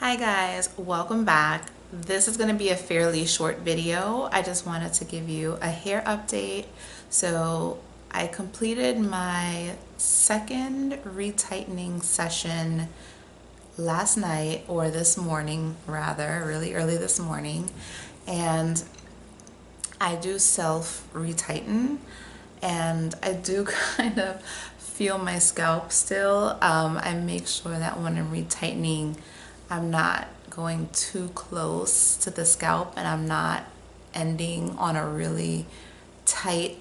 Hi guys, welcome back. This is going to be a fairly short video. I just wanted to give you a hair update. So I completed my second retightening session last night, or this morning rather, really early this morning, and I do self retighten and I do kind of feel my scalp still. I make sure that when I'm retightening, I'm not going too close to the scalp and I'm not ending on a really tight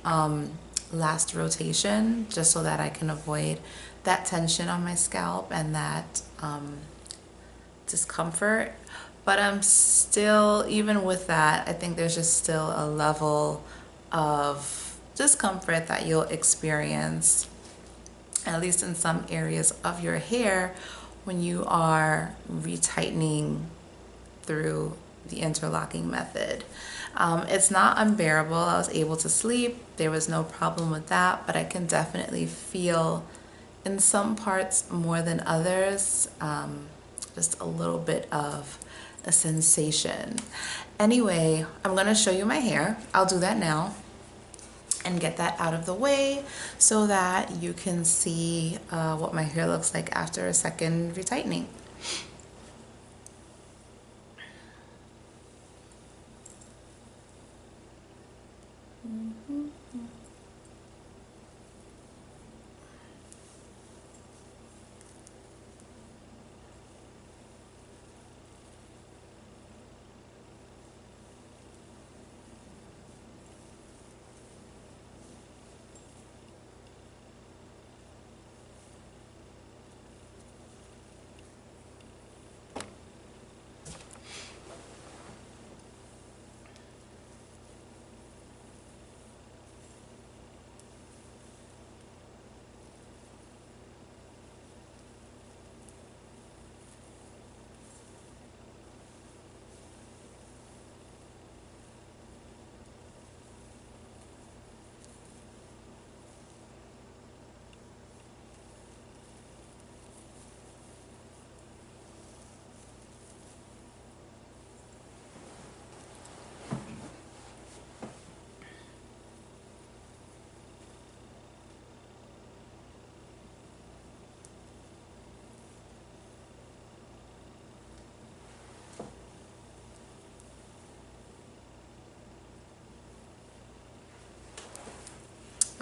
last rotation, just so that I can avoid that tension on my scalp and that discomfort. But I'm still, even with that, I think there's just still a level of discomfort that you'll experience, at least in some areas of your hair, when you are retightening through the interlocking method. It's not unbearable. I was able to sleep. There was no problem with that, but I can definitely feel in some parts more than others, just a little bit of a sensation. Anyway, I'm gonna show you my hair. I'll do that now and get that out of the way so that you can see what my hair looks like after a second retightening.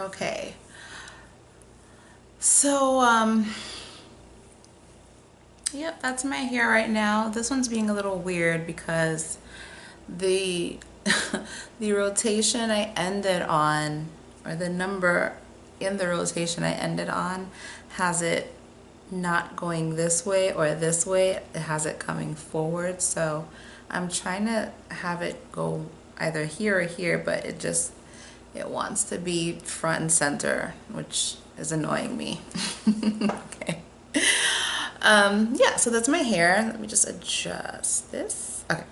Okay, so yep, that's my hair right now. This one's being a little weird because the the rotation I ended on, or the number in the rotation I ended on, has it not going this way or this way. It has it coming forward, so I'm trying to have it go either here or here, but it wants to be front and center, which is annoying me. Okay. Yeah, so that's my hair. Let me just adjust this. Okay.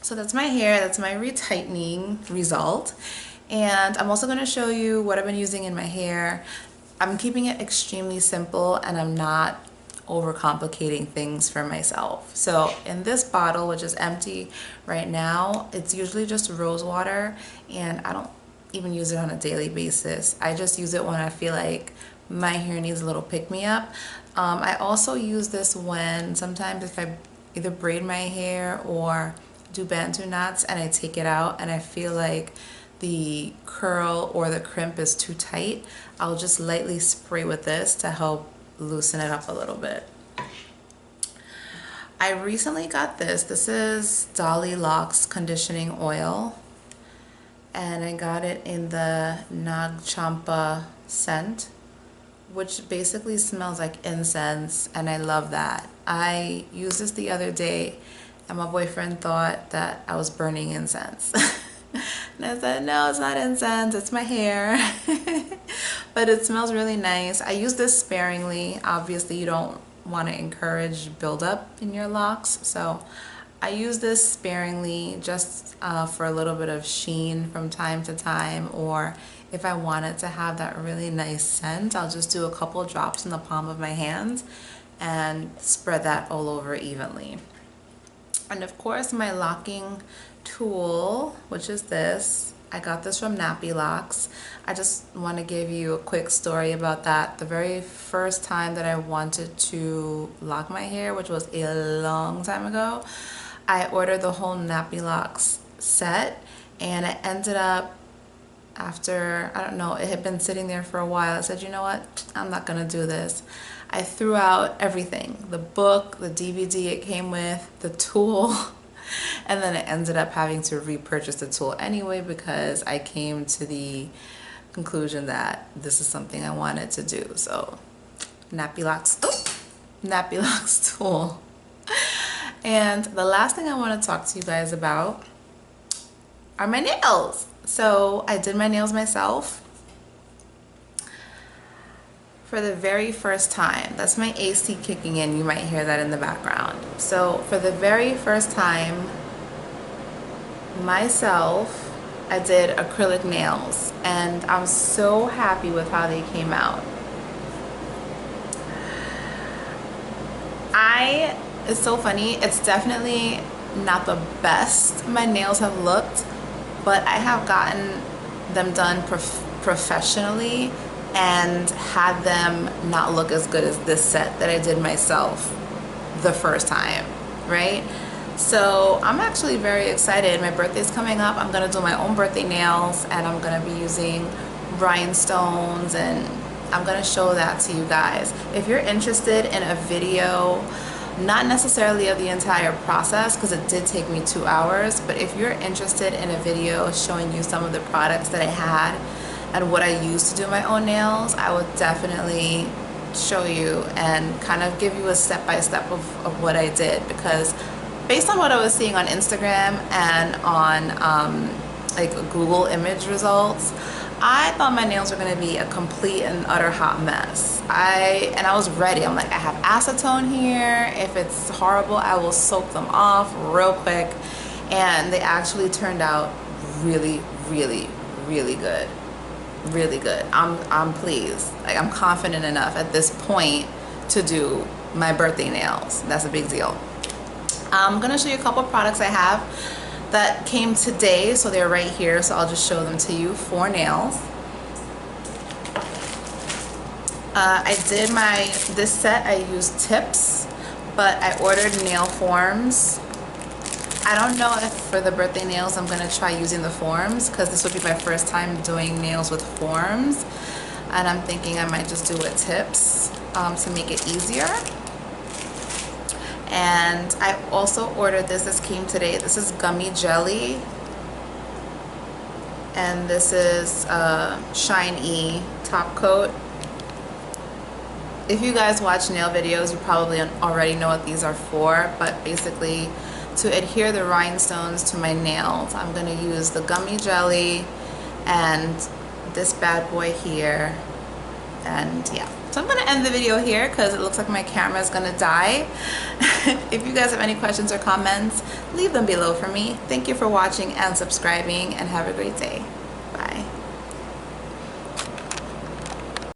So that's my hair. That's my retightening result. And I'm also going to show you what I've been using in my hair. I'm keeping it extremely simple and I'm not overcomplicating things for myself. So in this bottle, which is empty right now, it's usually just rose water, and I don't even use it on a daily basis. I just use it when I feel like my hair needs a little pick-me-up. I also use this when sometimes if I either braid my hair or do bantu knots and I take it out and I feel like the curl or the crimp is too tight, I'll just lightly spray with this to help loosen it up a little bit. I recently got this. This is Dolly Locks conditioning oil, and I got it in the Nag Champa scent, which basically smells like incense, and I love that. I used this the other day and my boyfriend thought that I was burning incense. And I said, no, it's not incense, it's my hair. But it smells really nice. I use this sparingly. Obviously, you don't want to encourage buildup in your locks, so I use this sparingly, just for a little bit of sheen from time to time, or if I wanted to have that really nice scent, I'll just do a couple drops in the palm of my hands and spread that all over evenly. And of course my locking tool, which is this. I got this from Microlocs. I just want to give you a quick story about that. The very first time that I wanted to lock my hair, which was a long time ago, I ordered the whole Microlocs set, and it ended up, after, I don't know, it had been sitting there for a while, I said, you know what, I'm not gonna do this. I threw out everything, the book, the DVD it came with, the tool, and then I ended up having to repurchase the tool anyway because I came to the conclusion that this is something I wanted to do. So Microlocs tool. And the last thing I want to talk to you guys about are my nails. So I did my nails myself for the very first time. That's my AC kicking in. You might hear that in the background. So for the very first time myself, I did acrylic nails, and I'm so happy with how they came out. It's so funny. It's definitely not the best my nails have looked, but I have gotten them done professionally and had them not look as good as this set that I did myself the first time, right? So I'm actually very excited. My birthday's coming up. I'm gonna do my own birthday nails, and I'm gonna be using rhinestones, and I'm gonna show that to you guys. If you're interested in a video, not necessarily of the entire process, because it did take me 2 hours, but if you're interested in a video showing you some of the products that I had and what I used to do my own nails, I would definitely show you and kind of give you a step-by-step of what I did, because based on what I was seeing on Instagram and on like Google image results, I thought my nails were going to be a complete and utter hot mess. And I was ready. I'm like, I have acetone here. If it's horrible, I will soak them off real quick. And they actually turned out really, really, really good. Really good. I'm pleased. Like, I'm confident enough at this point to do my birthday nails. That's a big deal. I'm gonna show you a couple products I have that came today, so they're right here, so I'll just show them to you. 4 nails. I did this set, I used tips, but I ordered nail forms. I don't know if for the birthday nails I'm gonna try using the forms, because this would be my first time doing nails with forms, and I'm thinking I might just do with tips to make it easier. And I also ordered this came today. This is gummy jelly, and this is Shine E top coat. If you guys watch nail videos, you probably already know what these are for, but basically to adhere the rhinestones to my nails, I'm gonna use the gummy jelly and this bad boy here. And yeah, so I'm gonna end the video here because it looks like my camera is gonna die. If you guys have any questions or comments, leave them below for me. Thank you for watching and subscribing, and have a great day.